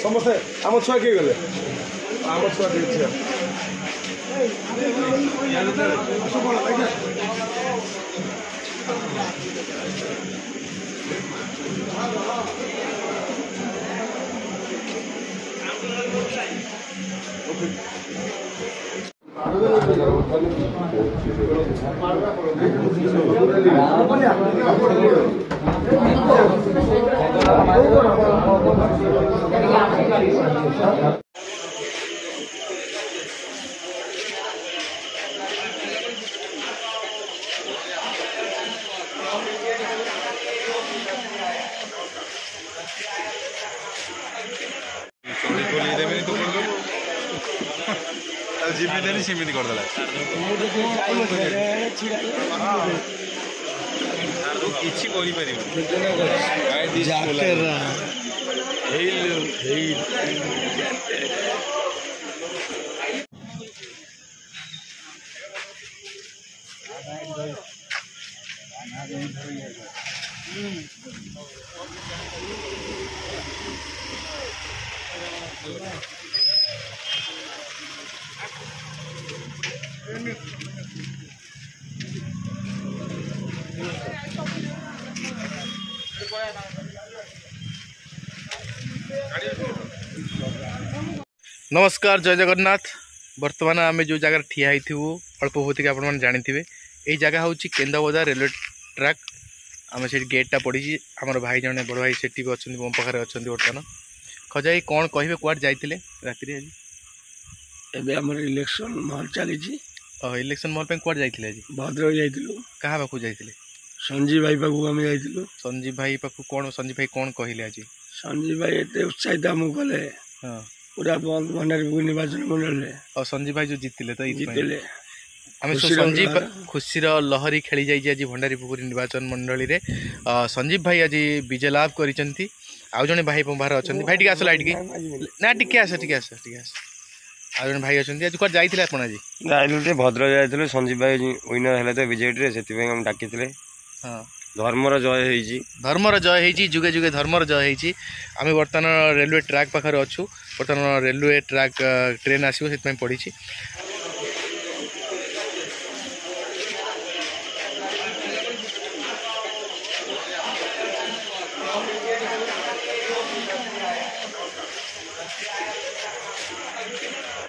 समस्ते आम छुआ किए गले आम छुआ जिम्मेदारी सीमित करदेला किसी नमस्कार जय जगन्नाथ। बर्तमान आम जो जगह ठिया थी अल्प बहुत आप जानते यही जगह हूँ केंदापदा रेलवे ट्रैक। आम से गेटा पड़ी आम भाई जने बड़ भाई से भी अच्छा मो पाखे अच्छा बर्तमान खजाई कौन कहे कुआड जाते राति इलेक्शन महल चली इलेक्शन महल पे कुआड जाते आज भद्रक जाइलु क्या पाक जाते संजीव भाई पाक आम जाइलु संजीव भाई पाक कौन संजीव भाई कौन कहले आज संजीव भाई एत उत्साहित आमको कले हाँ पूरा भंडारीपुर निर्वाचन मंडल और संजीव भाई जो जीतिले तो जीतिले आम संजीव खुशीर लहरी खेली जाइए आज भंडारीपुर निर्वाचन मंडली रे संजीव भाई आज विजय लाभ करिसेंती। आउ जने भाई बाहर अच्छा भाई टी आस लाइट की ना टी आस आउ जने भाई अच्छा आज कुछ जाइए आप आज जाइलु भद्रक जाइलु संजीव भाई विनर है तो बीजेडी से हम डाकी हाँ धर्मर जय धर्मर जय जुगे जुगे धर्मर जय आम बर्तमान रेलवे ट्रैक पाखे अच्छु बर्तमान रेलवे ट्रैक ट्रेन आसो से पड़ी